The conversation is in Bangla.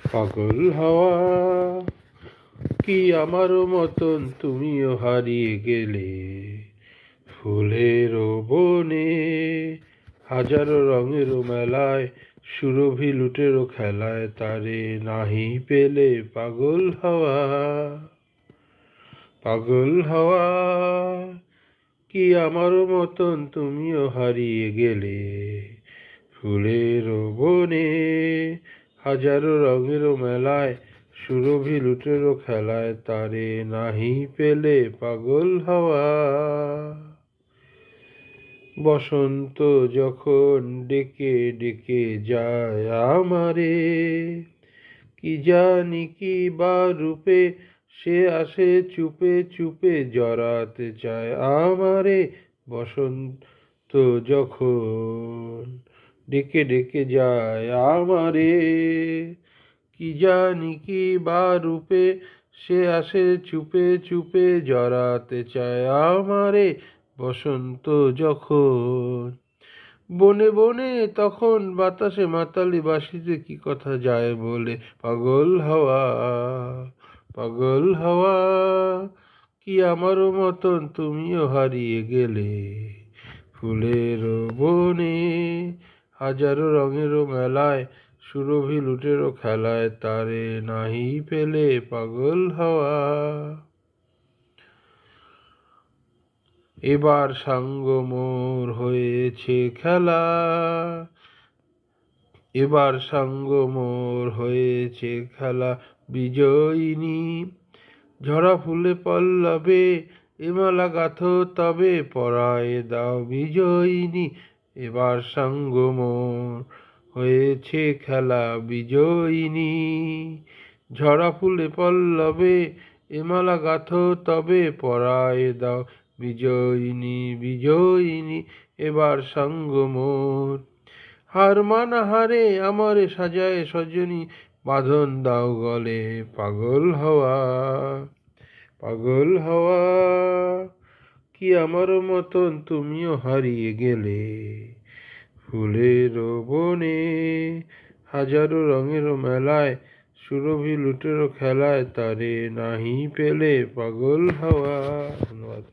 পাগল হাওয়া কি আমারও মতন তুমিও হারিয়ে গেলে ফুলের বনে, হাজারো রঙেরও মেলায়, সুরভি লুটেরও খেলায় তারে নাহি পেলে। পাগল হাওয়া, পাগল হাওয়া কি আমারও মতন তুমিও হারিয়ে গেলে ফুলের বনে, হাজারো রঙেরও মেলায়, সুরভি লুটেরও খেলায় তারে নাহি পেলে। পাগল হাওয়া বসন্ত যখন ডেকে ডেকে যায় আমারে, কি জানি কি বা রূপে সে আসে চুপে চুপে জড়াতে চায় আমারে। বসন্ত যখন ডেকে ডেকে যায় আমারে, কি জানি কি বা রূপে সে আসে চুপে চুপে জড়াতে চায় আমারে। বসন্ত যখন বনে বনে তখন বাতাসে মাতালি বাঁশিতে কি কথা যায় বলে। পাগল হাওয়া, পাগল হাওয়া কি আমারও মতন তুমিও হারিয়ে গেলে ফুলের বনে, হাজারো রঙেরও মেলায়, সুরভি লুটেরও খেলায় তারে নাহি পেলে। পাগল হাওয়া এবার সাঙ্গ মোর হয়েছে খেলা, এবার সাঙ্গ মোর হয়েছে খেলা বিজয়িনী। ঝরা ফুলে পল্লবে এমালা গাথো তবে পরায় দাও বিজয়িনী। এবার সাঙ্গ মোর হয়েছে খেলা বিজয়িনী। ঝরা ফুলে পল্লবে এমালা গাথো তবে পরায় দাও বিজয়িনী, বিজয়িনী। এবার সাঙ্গ মোর হার মানা হারে আমারে সাজায় সজনী, বাঁধন দাও গলে। পাগল হাওয়া, পাগল হাওয়া কি আমারও মতন তুমিও হারিয়ে গেলে ফুলের বনে, হাজারো রঙেরও মেলায়, সুরভি লুটেরও খেলায় তারে নাহি পেলে। পাগল হাওয়া। ধন্যবাদ।